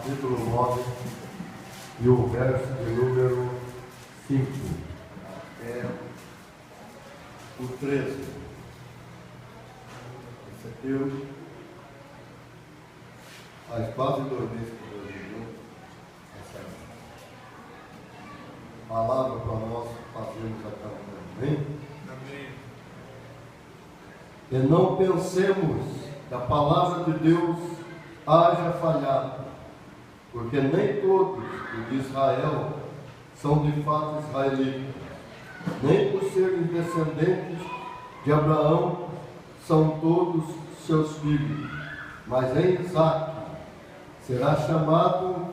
capítulo 9 e o verso de número 5 até o 13. Esse aqui faz quase 2 meses que Deus me deu essa palavra para nós fazermos a caminhada. Amém? Amém. E não pensemos que a palavra de Deus haja falhado, porque nem todos os de Israel são de fato israelitas, nem por serem descendentes de Abraão são todos seus filhos, mas em Isaque será chamado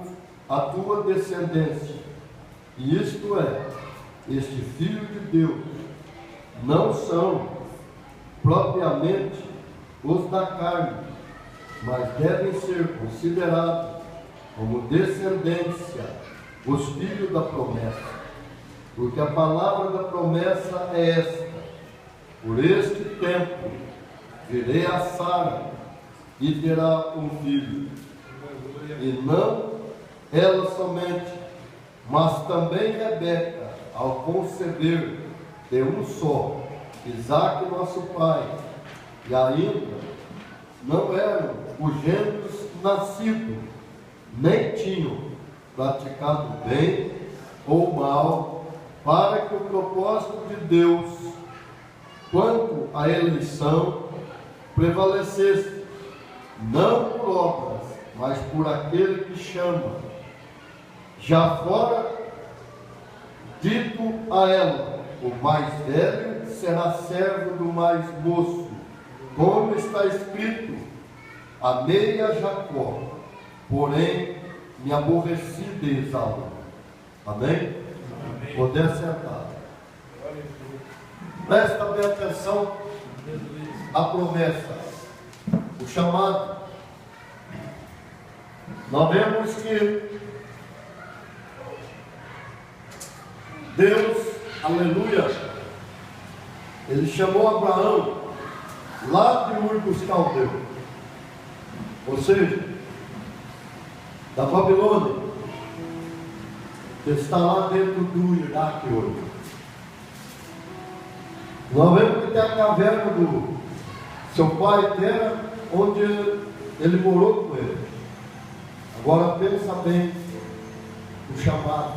a tua descendência, e isto é, este filho de Deus. Não são propriamente os da carne, mas devem ser considerados como descendência os filhos da promessa, porque a palavra da promessa é esta: por este tempo virei a Sara e terá um filho, e não ela somente, mas também Rebeca, ao conceber de um só, Isaque nosso pai, e ainda não eram os gêmeos nascidos, nem tinham praticado bem ou mal, para que o propósito de Deus quanto à eleição prevalecesse, não por obras, mas por aquele que chama. Já fora dito a ela: o mais velho será servo do mais moço, como está escrito: amei a Jacó, porém me aborreci de Esaú. Amém? Amém. Poder sentar. Presta bem atenção à promessa, o chamado. Nós vemos que Deus, aleluia, Ele chamou Abraão lá de Ur dos Caldeus, ou seja, da Babilônia, que está lá dentro do Iraque hoje. Nós vemos que tem a caverna do seu pai Tera, onde ele morou com ele. Agora pensa bem o chamado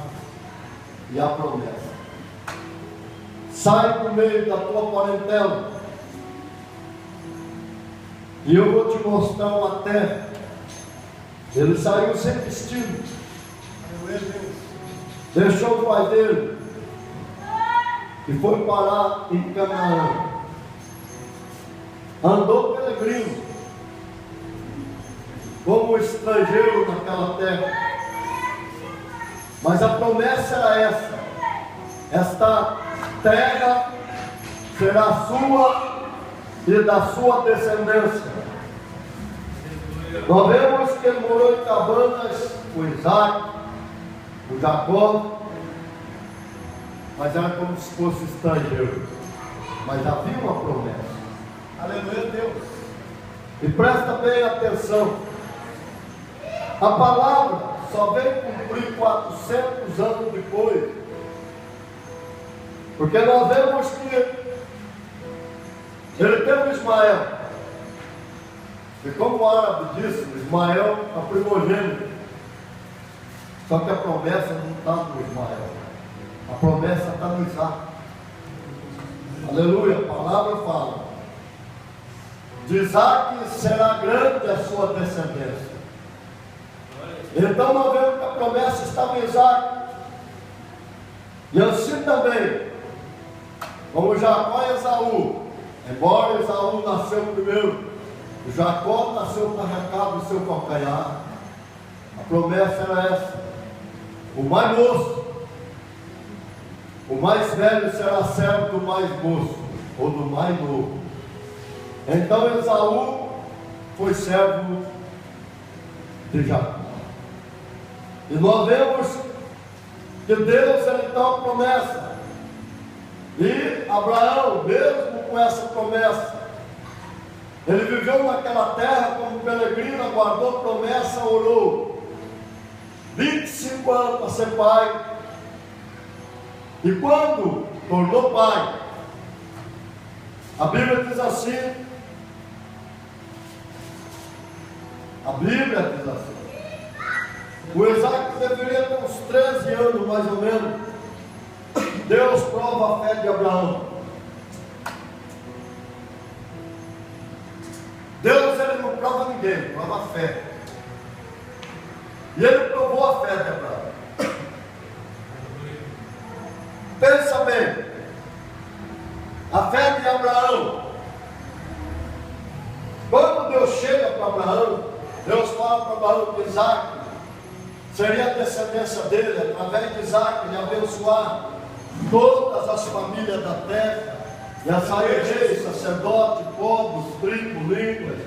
e a promessa. Sai do meio da tua parentela e eu vou te mostrar uma terra. Ele saiu sem vestido, deixou o pai dele e foi parar em Canaã. Andou peregrino, como estrangeiro naquela terra. Mas a promessa era essa: esta terra será sua e da sua descendência. Nós vemos que ele morou em cabanas com Isaque, com Jacó, mas era como se fosse estrangeiro. Mas havia uma promessa. Aleluia, Deus. E presta bem atenção: a palavra só veio cumprir 400 anos depois, porque nós vemos que ele teve Ismael, e como o árabe disse, Ismael é o primogênito. Só que a promessa não está no Ismael, a promessa está no Isaque. Aleluia, a palavra fala: de Isaque será grande a sua descendência. Então nós vemos que a promessa estava em Isaque. E assim também, como Jacó e Esaú, embora Esaú nasceu primeiro, Jacó nasceu carregado do seu calcanhar. A promessa era essa: o mais moço, o mais velho será servo do mais moço, ou do mais novo. Então Esaú foi servo de Jacó. E nós vemos que Deus ele dá uma promessa. E Abraão, mesmo com essa promessa, ele viveu naquela terra como peregrino, aguardou a promessa, orou. 25 anos para ser pai. E quando tornou pai, a Bíblia diz assim, o Isaac deveria ter uns 13 anos mais ou menos. Deus prova a fé de Abraão. Deus, ele não prova ninguém, prova a fé. E ele provou a fé de Abraão. Pensa bem, a fé de Abraão. Quando Deus chega para Abraão, Deus fala para Abraão que Isaac seria a descendência dele, através de Isaac, ele abençoar todas as famílias da terra, e a sair reis, sacerdote, povos, tribos, línguas.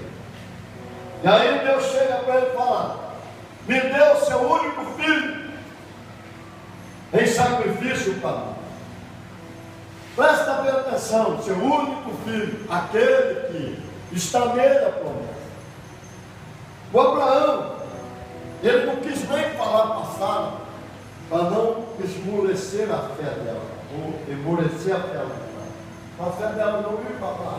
E aí Deus chega para ele e fala: me dê o seu único filho em sacrifício para mim. Presta bem atenção, seu único filho, aquele que está nele a promessa. O Abraão, ele não quis nem falar para Sara, para não esmorecer a fé dela, ou esmorecer a fé dela. A fé dela não ir para lá.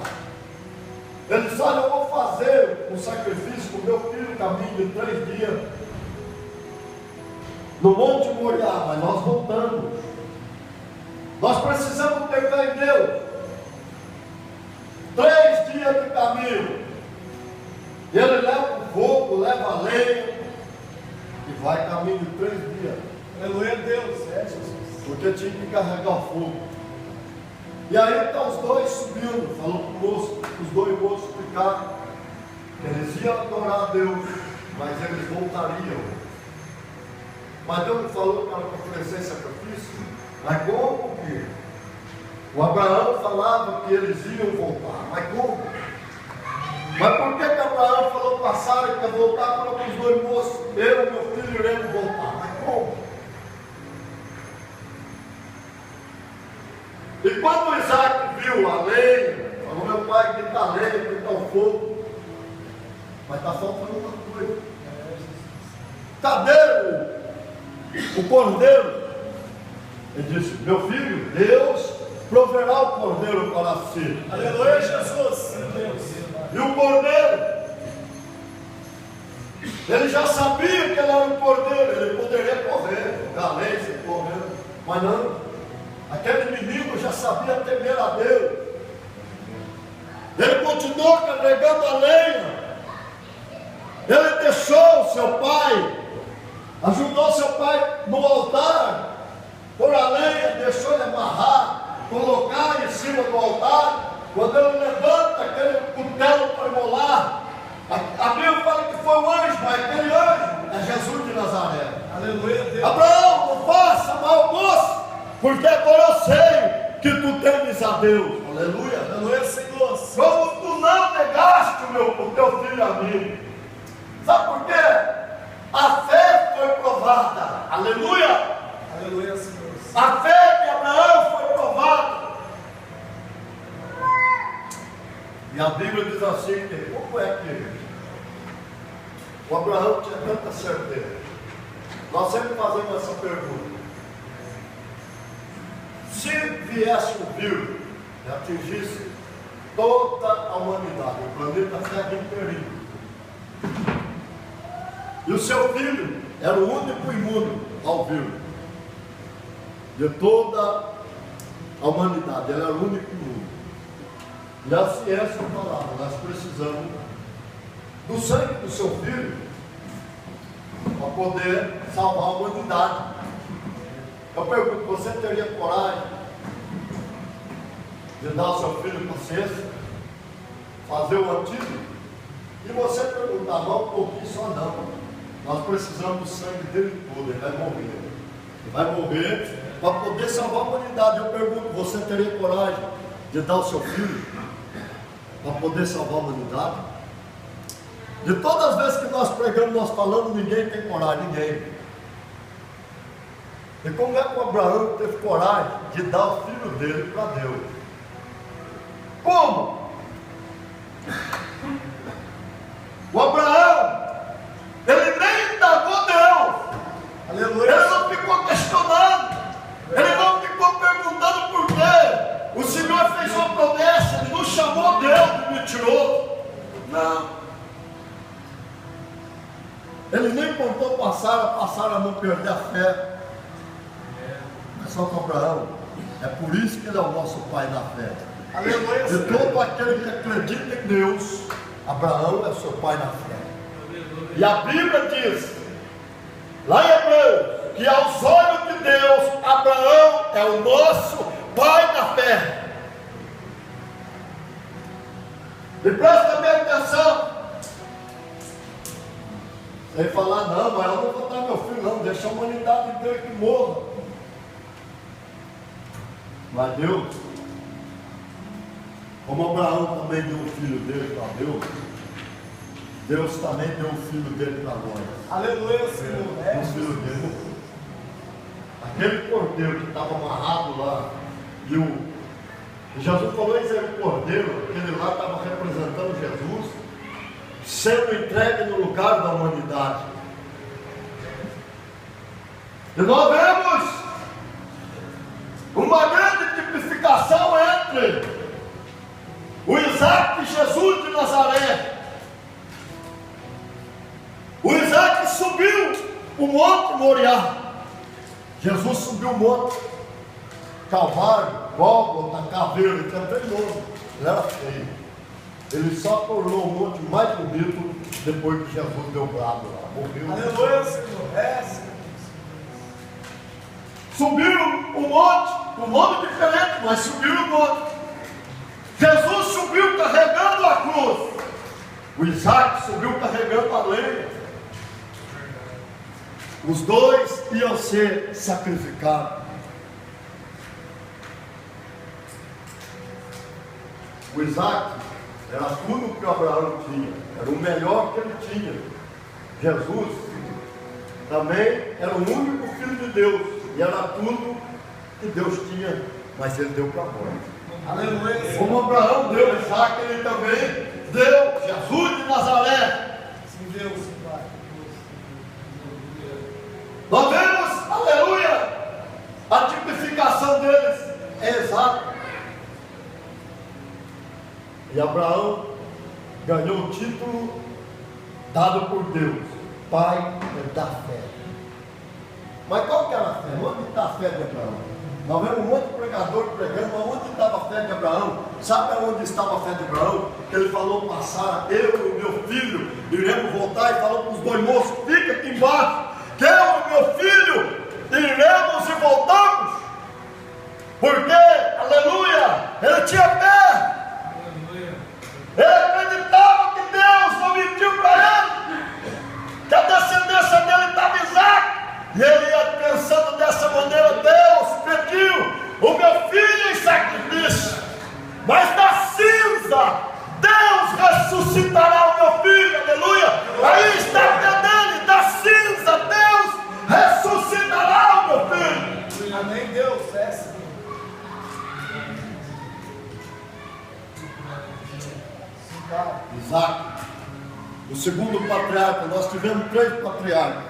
Ele disse: olha, eu vou fazer um sacrifício com meu filho, caminho de 3 dias, no Monte Moriá, mas nós voltamos. Nós precisamos ter fé em Deus. 3 dias de caminho. Ele leva o fogo, leva a lenha, e vai caminho de 3 dias. Aleluia a Deus, Jesus. Porque tinha que carregar o fogo. E aí estão os dois subindo, falou para o moço, os 2 moços explicaram que eles iam adorar a Deus, mas eles voltariam. Mas Deus não falou para oferecer sacrifício. Mas como que? O Abraão falava que eles iam voltar. Mas como? Mas por que Abraão falou para Sara que ia voltar? Falou para os 2 moços: eu e meu filho iremos voltar. Mas como? E quando Isaac viu a lenha, falou: meu pai, que está lenha, que está o fogo. Mas está faltando uma coisa. Cadê o cordeiro? Ele disse: meu filho, Deus proverá o cordeiro para si. Aleluia, Jesus. E o cordeiro, ele já sabia que ele era um cordeiro, ele poderia correr, galência, correr, mas não. Aquele menino já sabia temer a Deus. Ele continuou carregando a lenha. Ele deixou seu pai, ajudou seu pai no altar, por a lenha, deixou ele amarrar, colocar em cima do altar. Quando ele levanta aquele cutelo para imolar, a Bíblia fala que foi um anjo, mas aquele anjo é Jesus de Nazaré. Aleluia, Deus. Abraão, não faça mal, moço, porque agora eu sei que tu temes a Deus. Aleluia. Aleluia, Senhor. Como tu não negaste o teu filho a mim. Sabe por quê? A fé foi provada. Aleluia. Aleluia, Senhor. A fé de Abraão foi provada. E a Bíblia diz assim, que como é que o Abraão tinha tanta certeza? Nós sempre fazemos essa pergunta. Se viesse um vírus e atingisse toda a humanidade, o planeta Terra inteirinho, e o seu filho era o único imune ao vírus de toda a humanidade, ele era o único imune. E a ciência falava: nós precisamos do sangue do seu filho para poder salvar a humanidade. Eu pergunto: você teria coragem de dar ao seu filho paciência, fazer o antídoto? E você perguntar: não, um pouquinho só não. Nós precisamos do sangue dele todo, ele vai morrer. Ele vai morrer para poder salvar a humanidade. Eu pergunto: você teria coragem de dar ao seu filho para poder salvar a humanidade? De todas as vezes que nós pregamos, nós falamos, ninguém tem coragem, ninguém. E como é que o Abraão teve coragem de dar o filho dele para Deus? Como? O Abraão, ele nem indagou Deus. Ele nem contou para Sara não perder a fé. É só com Abraão. É por isso que ele é o nosso pai da fé. Aleluia, De Senhor. todo aquele que acredita em Deus, Abraão é seu pai na fé. E a Bíblia diz, lá em Hebreus, que aos olhos de Deus, Abraão é o nosso pai na fé. E presta bem atenção. Sem falar, não, mas eu não vou dar meu filho, não, deixa a humanidade inteira que morra. Mas Deus, como Abraão também deu o filho dele para Deus, Deus também deu o filho dele para nós. Aleluia, Senhor. O filho dele. Aquele cordeiro que estava amarrado lá, e Jesus falou isso aí, o cordeiro, aquele lá estava representando Jesus, sendo entregue no lugar da humanidade. E nós vemos uma grande tipificação entre o Isaac e Jesus de Nazaré. O Isaac subiu o monte Moriá. Jesus subiu o monte Calvário, Gólgota, Caveira, ele tinha três nomes. Ele era feio. Ele só tornou o monte mais bonito depois que Jesus deu brado lá. Morreu. Aleluia, Senhor. Subiram o monte, um nome diferente, mas subiram o monte. Jesus subiu carregando a cruz. O Isaac subiu carregando a lenha. Os dois iam ser sacrificados. O Isaac era tudo que Abraão tinha, era o melhor que ele tinha. Jesus também era o único filho de Deus, e era tudo que Deus tinha, mas ele deu para nós. Aleluia. Como Abraão deu Isaac, ele também deu Jesus de Nazaré. Sim, Deus, Pai. Nós vemos, aleluia, a tipificação deles é exata. E Abraão ganhou o título dado por Deus, Pai da fé. Mas qual que era a fé? Onde está a fé de Abraão? Nós vemos um monte de pregador pregando, mas onde estava a fé de Abraão? Sabe onde estava a fé de Abraão? Que ele falou para Sara, eu e o meu filho iremos voltar, e falou para os dois moços, fica aqui embaixo, que eu e o meu filho iremos e voltamos. Porque, aleluia, ele tinha fé. Ele acreditava que Deus não mentiu para ele, que a descendência dele estava em Isaac. E ele ia pensando dessa maneira, Deus pediu o meu filho em sacrifício, mas da cinza Deus ressuscitará o meu filho, aleluia. Aí está a fé dele, da cinza Deus ressuscitará o meu filho. Amém, Deus, essa. Isaac, o segundo patriarca. Nós tivemos três patriarcas: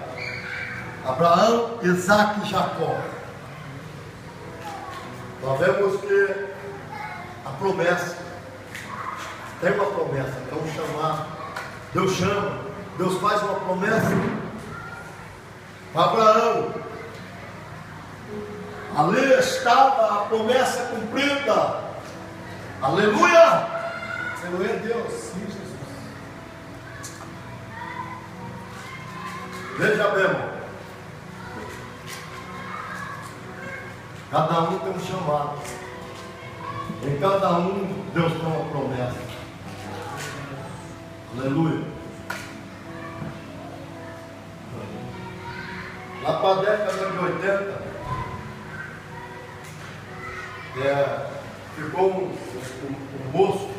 Abraão, Isaac e Jacó. Nós vemos que a promessa, tem uma promessa, vamos chamar, Deus chama, Deus faz uma promessa para Abraão. Ali estava a promessa cumprida, aleluia. Aleluia, Deus. Sim, Jesus. Veja bem, irmão. Cada um tem um chamado. Em cada um, Deus tem uma promessa. Aleluia. Lá para a década de 80, ficou um moço,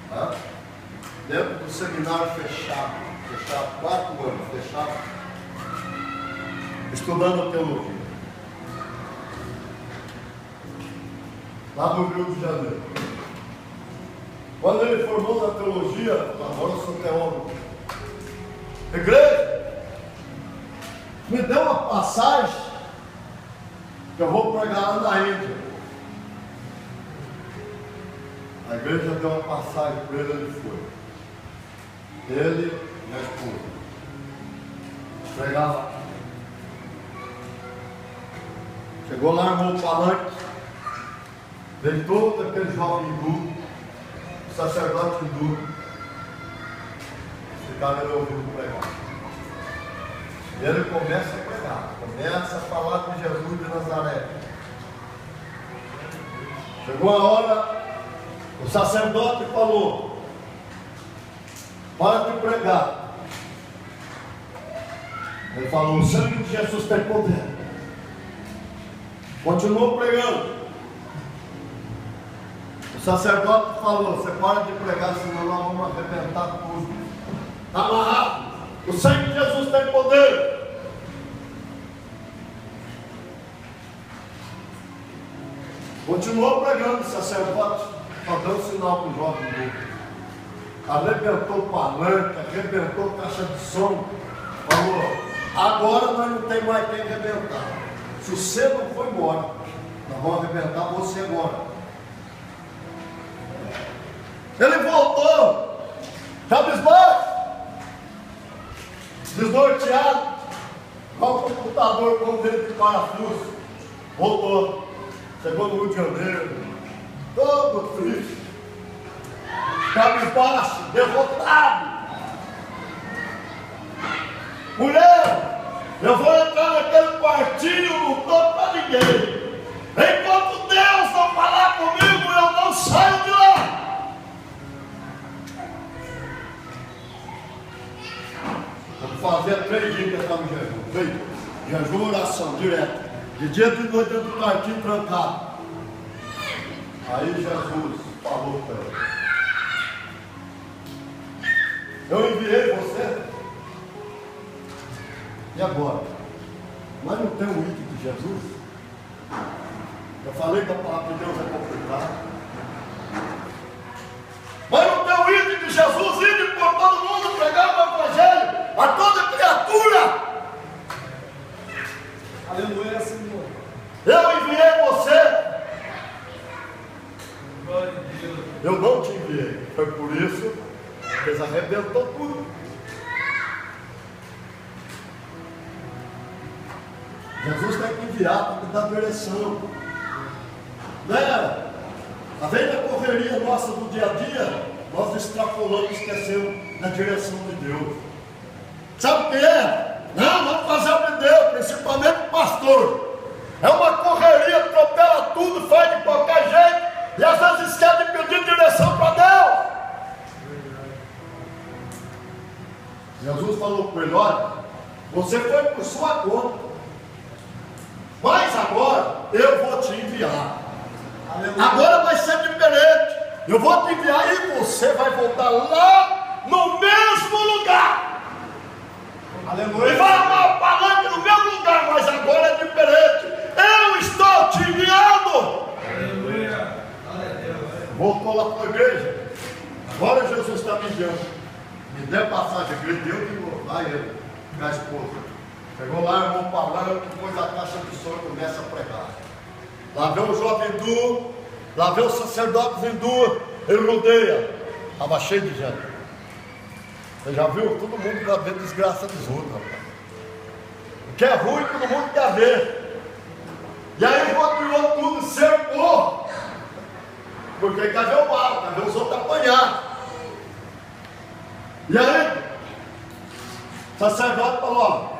tá? Dentro do seminário fechado, 4 anos, fechado, estudando teologia. Lá no Rio de Janeiro. Quando ele formou na teologia, agora eu sou teólogo. Igreja, me deu uma passagem que eu vou pregar lá na Índia. A igreja deu uma passagem para ele, ele foi. Ele e a esposa. pregava. Chegou lá, armou o palanque, veio todo aquele jovem hindu, o sacerdote hindu, ficaram ele ouvindo pregar. E ele começa a pregar, começa a falar de Jesus de Nazaré. Chegou a hora, o sacerdote falou: para de pregar. Ele falou: o sangue de Jesus tem poder. Continuou pregando. O sacerdote falou: você para de pregar, senão nós vamos arrebentar tudo. Está amarrado. O sangue de Jesus tem poder. Continuou pregando. O sacerdote só deu sinal para o jovem novo. Arrebentou o palanque, arrebentou a caixa de som. Falou: agora nós não tem mais quem arrebentar. Se você não for embora, nós vamos arrebentar você agora. Ele voltou, cabisbaixo, desnorteado, com o computador com o dedo de parafuso. Voltou, chegou no Rio de Janeiro, todo triste, cabisbaixo, derrotado. Mulher, eu vou entrar naquele quartinho, não estou para ninguém. Enquanto Deus não falar comigo, eu não saio de lá. Vamos fazer 3 dias que estamos em jejum. Jejum, oração, direto. De dia de noite dentro do quartinho trancado. Aí Jesus falou para ele: eu enviei você. E agora? Nós não temos o ídolo de Jesus? Eu falei que a palavra de Deus é complicada. Mas não tem o ídolo de Jesus, ídolo por todo mundo, pregar o Evangelho a toda criatura. Aleluia, Senhor. Eu enviei você. Glória a Deus. Eu não te enviei. Foi por isso que eles arrebentou tudo. Jesus tem que enviar, tem que dar direção. Né? Às vezes na correria nossa do dia a dia, nós extrapolamos, esquecemos da direção de Deus. Sabe o que é? Não, vamos fazer o de Deus, principalmente o pastor. É uma correria, atropela tudo, faz de qualquer jeito, e às vezes esquece de pedir direção para Deus. Jesus falou para ele: olha, você foi por sua conta. Mas agora eu vou te enviar. Aleluia. Agora vai ser diferente. Eu vou te enviar e você vai voltar lá no mesmo lugar. Aleluia. E vai armar o palanque no mesmo lugar, mas agora é diferente. Eu estou te enviando. Aleluia. Voltou lá para a igreja. Agora Jesus está me enviando. Me deu passagem, acredeu de novo. Lá ele, minha esposa. Chegou lá, armou um palanque, pôs a caixa de som e começa a pregar. Lá vem o jovem hindu, lá vem o sacerdote hindu, ele rodeia. Estava cheio de gente. Você já viu? Todo mundo quer ver desgraça dos outros, rapaz. O que é ruim, todo mundo quer ver. E aí o outro tirou tudo, cercou. Porque quer ver o mal, quer ver os outros apanhar. E aí, o sacerdote falou: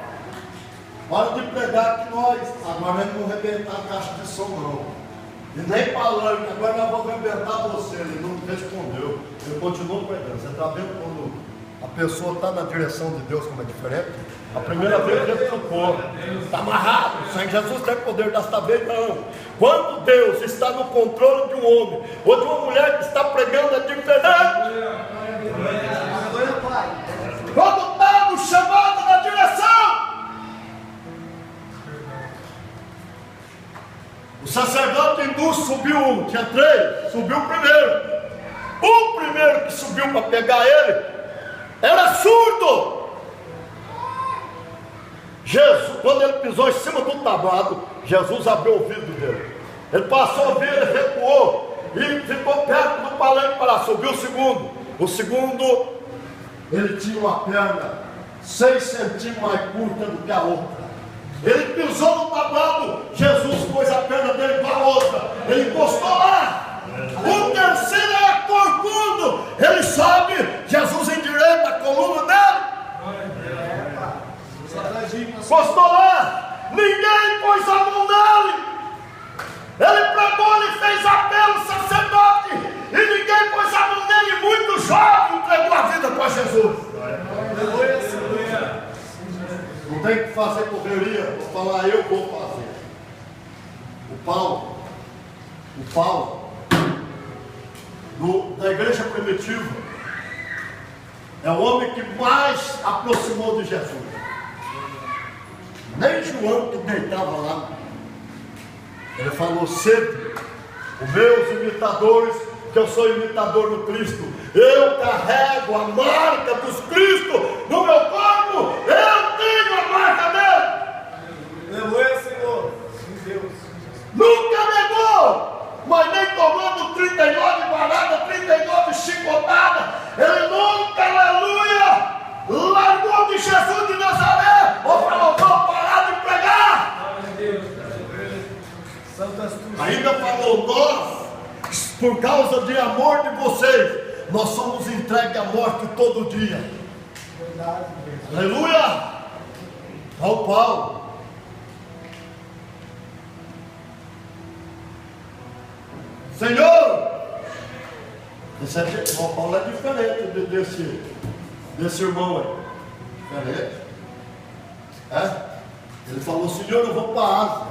hora de pregar que nós, agora nós não vamos arrebentar a caixa de som não. E nem palanque, agora nós vamos arrebentar você. Ele não respondeu. Ele continuou pregando. Você está vendo quando a pessoa está na direção de Deus como é diferente? A primeira vez ele ficou. Está amarrado. O Senhor Jesus tem poder, desta vez não. Quando Deus está no controle de um homem ou de uma mulher que está pregando é diferente. Quando está no chamado na direção. O sacerdote hindu subiu, tinha 3, subiu primeiro. O primeiro que subiu para pegar ele era surdo. Jesus, quando ele pisou em cima do tablado, Jesus abriu o ouvido dele. Ele passou a ouvir, ele recuou e ficou perto do palanque para lá. Subiu o segundo. O segundo, ele tinha uma perna 6 centímetros mais curta do que a outra. Ele pisou no tablado, Jesus pôs a perna dele para a outra. Ele encostou lá. O terceiro é corcunda. Ele sobe, Jesus endireita a coluna dele. Encostou lá. Ninguém pôs a mão nele. Ele pregou, ele fez apelo, sacerdote. E ninguém pôs a mão nele. Muito jovem entregou a vida para Jesus. Não tem que fazer correria. Vou falar, eu vou fazer. O Paulo da igreja primitiva é o homem que mais aproximou de Jesus. Nem João que deitava lá. Ele falou sempre: os meus imitadores, que eu sou imitador do Cristo, eu carrego a marca dos Cristo no meu corpo, eu tenho a marca dele. Aleluia, Senhor. Deus. Nunca negou, mas nem tomando 39 varadas, 39 chicotadas, ele nunca, aleluia, largou de Jesus de Nazaré, ou falou: vou parar de pregar. Ainda falou: nós, por causa de amor de vocês, nós somos entregues à morte todo dia. Aleluia! Ao Paulo. Senhor, o Paulo é diferente desse irmão aí. Diferente. Ele falou: Senhor, eu vou para a Ásia.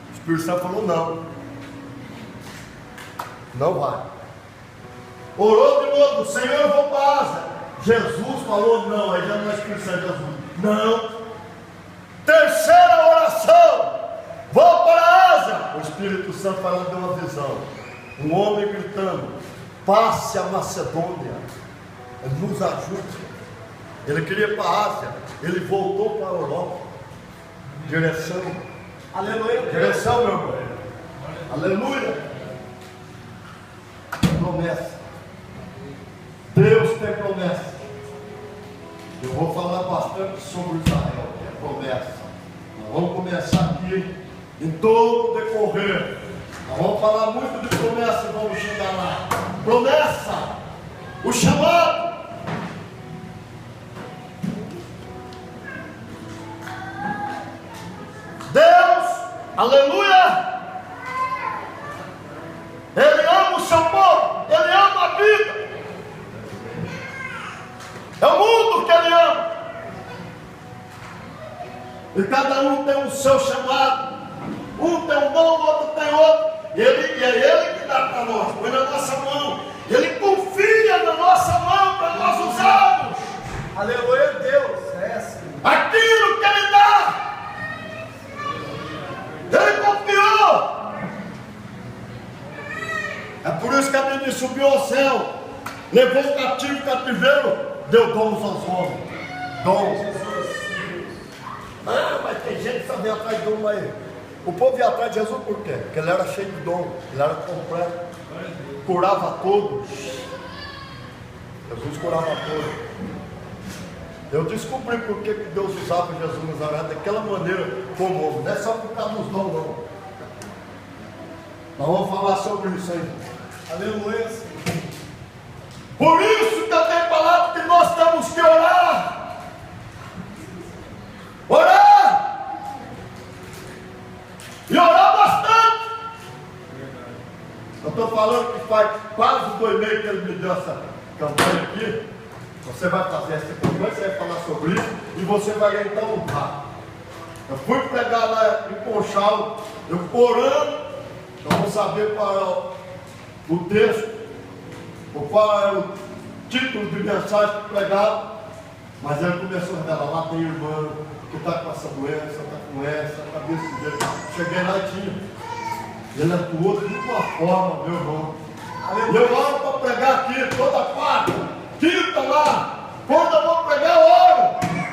O Espírito Santo falou: não vai. Orou de novo: Senhor, eu vou para a Ásia. Jesus falou: não. Aí já não é Espírito Santo, Jesus: não. Terceira oração: vou para a Ásia. O Espírito Santo falando, deu uma visão. Um homem gritando: passe a Macedônia, nos ajude. Ele queria ir para a Ásia. Ele voltou para a Europa. Direção. Aleluia. Direção, meu irmão. Aleluia. Promessa. Deus tem promessa. Eu vou falar bastante sobre Israel, que é promessa. Nós vamos começar aqui em todo o decorrer. Nós vamos falar muito de promessa e vamos chegar lá. Promessa. O chamado. Deus, aleluia, Ele ama o seu povo, Ele ama a vida, é o mundo que Ele ama, e cada um tem o seu chamado, um tem um dom, o outro tem outro, e é Ele que dá para nós, põe na nossa mão, Ele confia na nossa mão para nós usarmos. Aleluia, Deus. Aquilo que Ele dá, Ele confiou. É por isso que a Bíblia subiu ao céu, levou o cativo, cativeiro, deu dons aos homens. Dons. Mas tem gente que só vem atrás de dom aí. O povo ia atrás de Jesus por quê? Porque ele era cheio de dom, ele era completo, curava todos. Jesus curava todos. Eu descobri por que Deus usava Jesus Nazaré daquela maneira como homem. Não é só por causa dos dons, não. Nós vamos falar sobre isso aí. Aleluia. Por isso que eu tenho falado que nós temos que orar. Orar. E orar bastante. Eu estou falando que faz quase 2 meses que ele me deu essa campanha aqui. Você vai fazer essa campanha, você vai falar sobre isso e você vai então lutar. Eu fui pregar lá em Conchal, eu orando, nós vamos saber qual é o texto, ou qual é o título de mensagem que pregava, mas ele começou a revelar: lá tem irmã que está com essa doença, está com essa, está desse jeito. Cheguei lá e tinha. Ele atuou de uma forma, meu irmão. E eu oro para pregar aqui toda quarta, quinta lá, quando eu vou pregar, eu oro.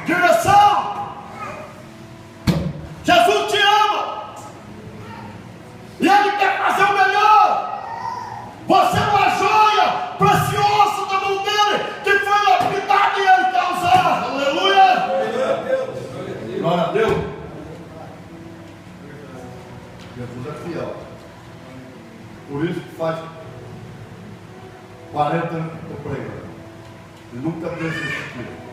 Direção. Jesus te ama. E Ele quer fazer o melhor. Você é uma joia preciosa na mão dele, que foi lapidada, e Ele quer Jesus é fiel. Por isso que faz 40 anos que estou pregando. E nunca desistiu.